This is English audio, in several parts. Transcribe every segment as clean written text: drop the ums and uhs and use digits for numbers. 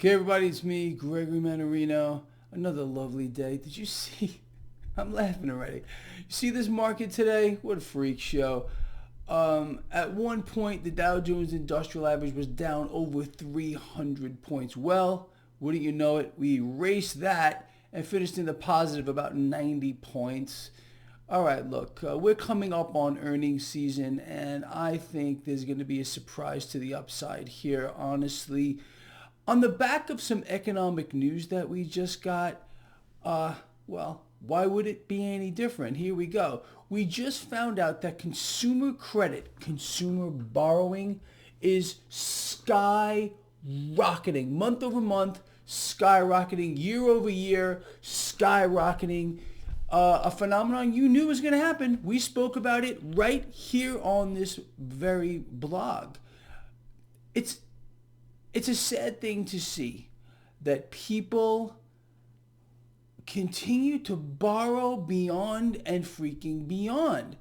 Okay, everybody, it's me, Gregory Mannarino. Another lovely day. Did you see? I'm laughing already. You see this market today? What a freak show. At one point, the Dow Jones Industrial Average was down over 300 points. Well, wouldn't you know it, we erased that and finished in the positive about 90 points. All right, look, we're coming up on earnings season, and I think there's going to be a surprise to the upside here, honestly. On the back of some economic news that we just got, well, why would it be any different? Here we go. We just found out that consumer credit, consumer borrowing, is skyrocketing. Month over month, skyrocketing. Year over year, skyrocketing. A phenomenon you knew was going to happen. We spoke about it right here on this very blog. It's a sad thing to see that people continue to borrow beyond and freaking beyond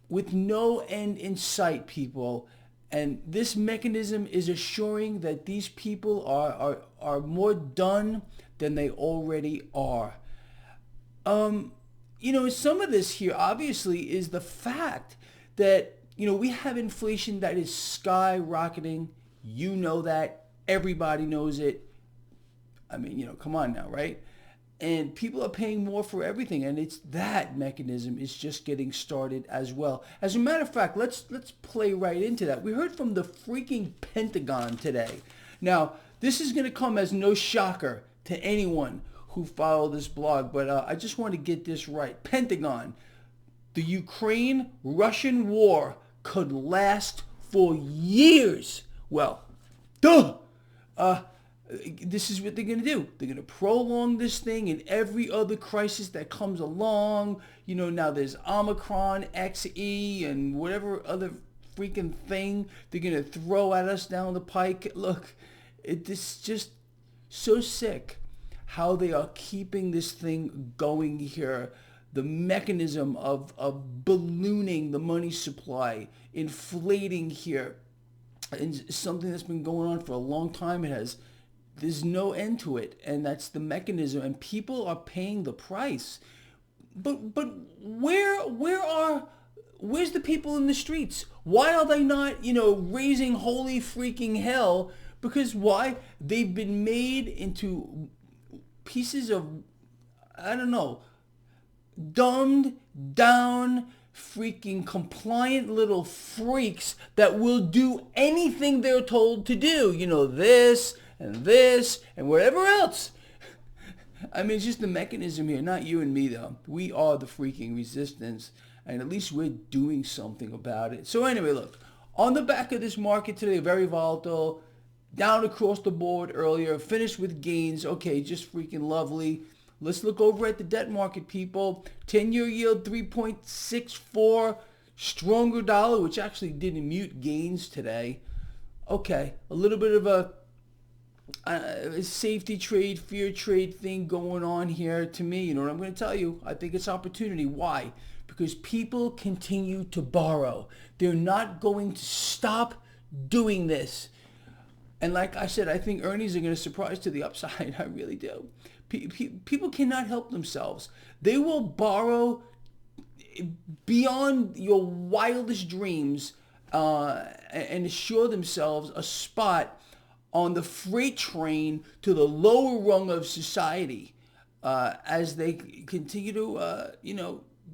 with no end in sight, people. And this mechanism is assuring that these people are more done than they already are. Some of this here obviously is the fact that, we have inflation that is skyrocketing. You know that. Everybody knows it. I mean, come on now, right? And people are paying more for everything, and it's that mechanism is just getting started as well. As a matter of fact, let's play right into that. We heard from the freaking Pentagon today. Now, this is going to come as no shocker to anyone who follow this blog, but I just want to get this right. Pentagon, the Ukraine-Russian war could last for years. Well, this is what they're going to do. They're going to prolong this thing in every other crisis that comes along. Now there's Omicron, XE, and whatever other freaking thing they're going to throw at us down the pike. Look, it's just so sick how they are keeping this thing going here. The mechanism of ballooning the money supply, inflating here, and something that's been going on for a long time. There's no end to it, and that's the mechanism, and people are paying the price. But where's the people in the streets? Why are they not, raising holy freaking hell? Because why? They've been made into pieces of, I don't know, dumbed down, freaking compliant little freaks that will do anything they're told to do. This and whatever else. I mean, it's just the mechanism here, not you and me, though. We are the freaking resistance, and at least we're doing something about it. So anyway, look, on the back of this market today, very volatile, down across the board earlier, finished with gains. Okay, just freaking lovely. Let's look over at the debt market, people. 10-year yield 3.64, stronger dollar, which actually didn't mute gains today. Okay, a little bit of a safety trade, fear trade thing going on here to me. You know what I'm going to tell you? I think it's opportunity. Why? Because people continue to borrow. They're not going to stop doing this. And like I said, I think earnings are going to surprise to the upside. I really do. People cannot help themselves. They will borrow beyond your wildest dreams and assure themselves a spot on the freight train to the lower rung of society as they continue to,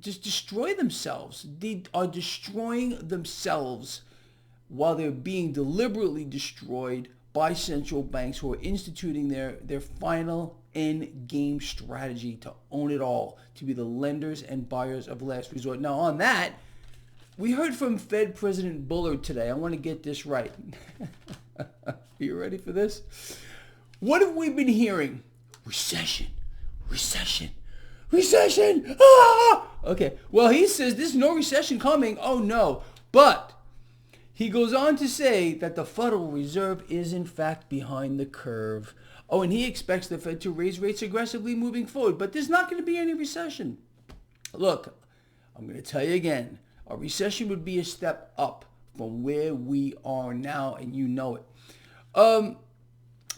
just destroy themselves. They are destroying themselves while they're being deliberately destroyed by central banks who are instituting their final end game strategy to own it all, to be the lenders and buyers of last resort. Now on that, we heard from Fed President Bullard today. I want to get this right. Are you ready for this? What have we been hearing? Recession, recession, recession. Ah! Okay, well, he says there's no recession coming. Oh no, but he goes on to say that the Federal Reserve is in fact behind the curve. Oh, and he expects the Fed to raise rates aggressively moving forward, but there's not going to be any recession. Look, I'm going to tell you again, a recession would be a step up from where we are now, and you know it.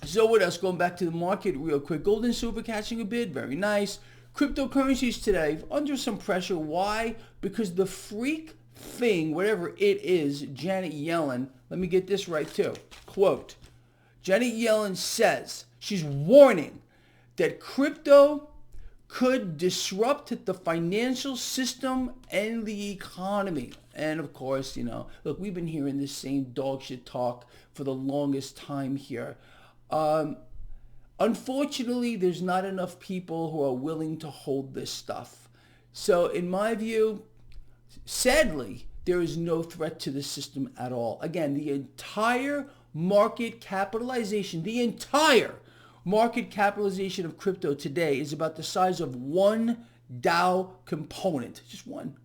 So what else? Going back to the market real quick. Gold and silver catching a bid. Very nice. Cryptocurrencies today under some pressure. Why? Because the freak thing, whatever it is, Janet Yellen, let me get this right too. Quote, Janet Yellen says she's warning that crypto could disrupt the financial system and the economy. And of course, look, we've been hearing this same dog shit talk for the longest time here. Unfortunately, there's not enough people who are willing to hold this stuff. So in my view, sadly, there is no threat to the system at all. Again, the entire market capitalization of crypto today is about the size of one Dow component, just one.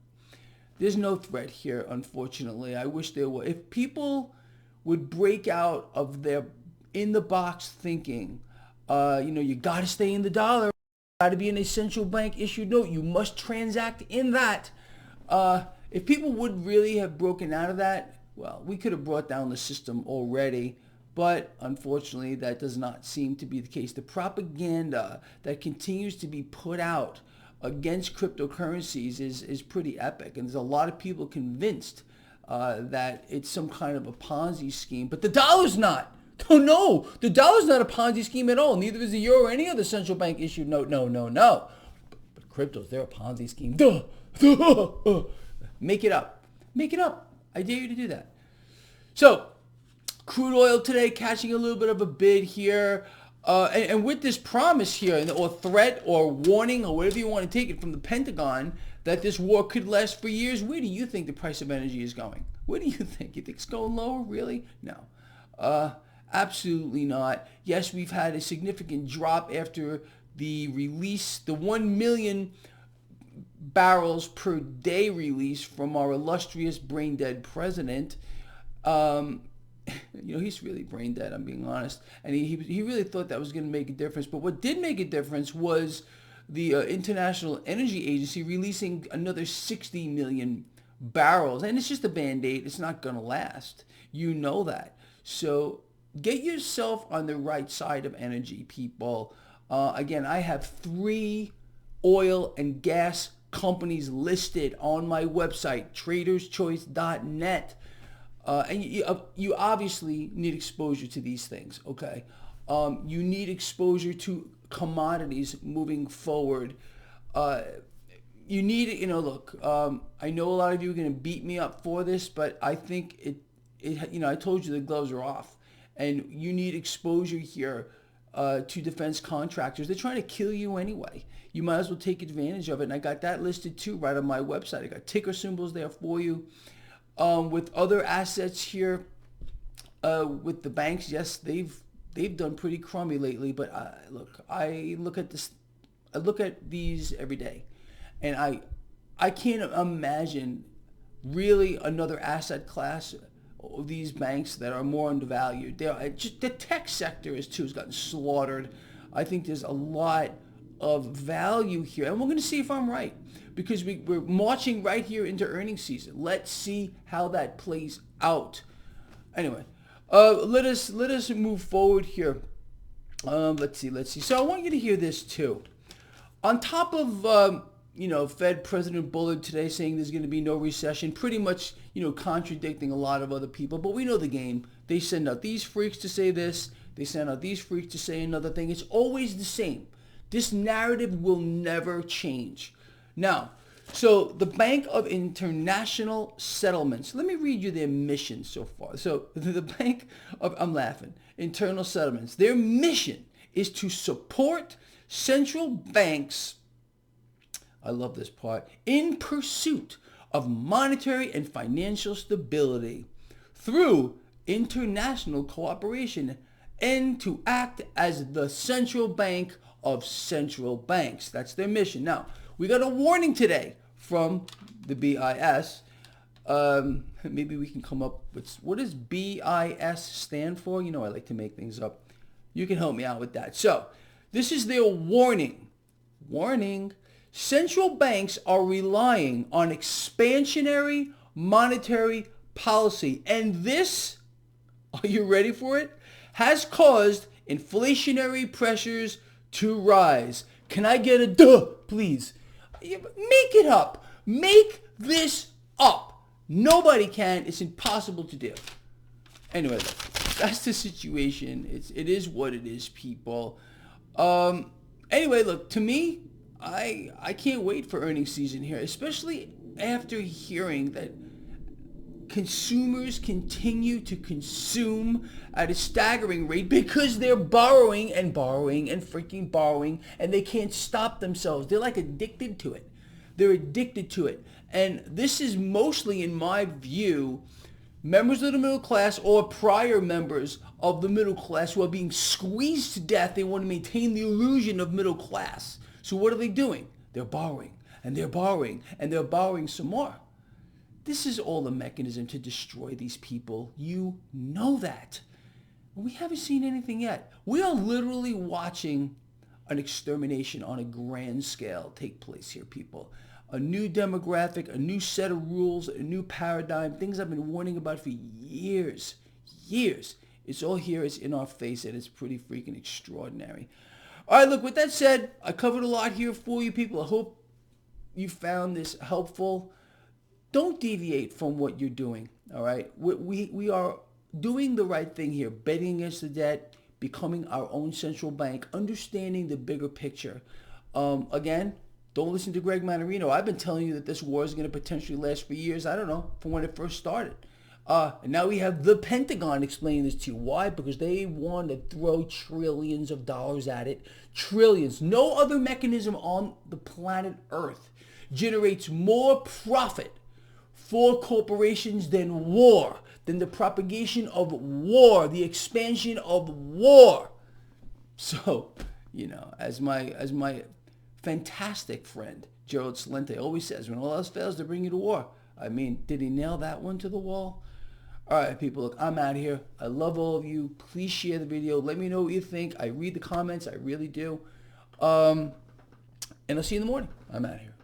There's no threat here, unfortunately. I wish there were. If people would break out of their in-the-box thinking, you got to stay in the dollar, got to be an central bank issued note, you must transact in that. If people would really have broken out of that, well, we could have brought down the system already. But unfortunately, that does not seem to be the case. The propaganda that continues to be put out against cryptocurrencies is pretty epic. And there's a lot of people convinced that it's some kind of a Ponzi scheme. But the dollar's not. Oh, no, the dollar's not a Ponzi scheme at all. Neither is the euro or any other central bank issued note. No. But cryptos, they're a Ponzi scheme. Duh. Make it up. I dare you to do that. So, crude oil today catching a little bit of a bid here. And with this promise here, or threat or warning or whatever you want to take it from the Pentagon, that this war could last for years, where do you think the price of energy is going? Where do you think? You think it's going lower? Really? No. Absolutely not. Yes, we've had a significant drop after the release, the 1 million barrels per day release from our illustrious brain dead president. He's really brain dead, I'm being honest. And he really thought that was going to make a difference. But what did make a difference was the International Energy Agency releasing another 60 million barrels. And it's just a Band-Aid. It's not going to last. You know that. So get yourself on the right side of energy, people. Again, I have 3 oil and gas companies listed on my website, traderschoice.net. And you obviously need exposure to these things, okay? You need exposure to commodities moving forward. You need, look, I know a lot of you are going to beat me up for this, but I think I told you the gloves are off. And you need exposure here to defense contractors. They're trying to kill you anyway. You might as well take advantage of it. And I got that listed too right on my website. I got ticker symbols there for you. With other assets here, with the banks, yes, they've done pretty crummy lately. But I look at these every day, and I can't imagine really another asset class of these banks that are more undervalued. The tech sector has gotten slaughtered. I think there's a lot of value here, and we're going to see if I'm right, because we're marching right here into earnings season. Let's see how that plays out. Anyway, let us move forward here. Let's see. So I want you to hear this too. On top of Fed President Bullard today saying there's going to be no recession, pretty much contradicting a lot of other people. But we know the game. They send out these freaks to say this. They send out these freaks to say another thing. It's always the same. This narrative will never change. Now, so the Bank of International Settlements, let me read you their mission so far. So the Bank of, Internal Settlements, their mission is to support central banks, I love this part, in pursuit of monetary and financial stability through international cooperation, and to act as the central bank of central banks. That's their mission. Now, we got a warning today from the BIS. Maybe we can come up with, what does BIS stand for? I like to make things up. You can help me out with that. So, this is their warning. Warning. Central banks are relying on expansionary monetary policy. And this, are you ready for it, has caused inflationary pressures to rise. Can I get a duh, please? Make it up. Make this up. Nobody can. It's impossible to do. Anyway, look, that's the situation. It is what it is, people. Anyway, look, to me, I can't wait for earnings season here, especially after hearing that consumers continue to consume at a staggering rate because they're borrowing and borrowing and freaking borrowing, and they can't stop themselves. They're like addicted to it. They're addicted to it. And this is mostly, in my view, members of the middle class or prior members of the middle class who are being squeezed to death. They want to maintain the illusion of middle class. So what are they doing? They're borrowing, and they're borrowing, and they're borrowing some more. This is all a mechanism to destroy these people. You know that. We haven't seen anything yet. We are literally watching an extermination on a grand scale take place here, people. A new demographic, a new set of rules, a new paradigm, things I've been warning about for years. Years. It's all here. It's in our face, and it's pretty freaking extraordinary. All right, look, with that said, I covered a lot here for you, people. I hope you found this helpful. Don't deviate from what you're doing, all right? We are doing the right thing here, betting against the debt, becoming our own central bank, understanding the bigger picture. Again, don't listen to Greg Mannarino. I've been telling you that this war is going to potentially last for years. I don't know, from when it first started. And now we have the Pentagon explaining this to you. Why? Because they want to throw trillions of dollars at it. Trillions. No other mechanism on the planet Earth generates more profit for corporations than war, than the propagation of war, the expansion of war. So, as my fantastic friend Gerald Celente always says, when all else fails, they bring you to war. I mean, did he nail that one to the wall? All right, people, look, I'm out of here. I love all of you. Please share the video. Let me know what you think. I read the comments. I really do. And I'll see you in the morning. I'm out of here.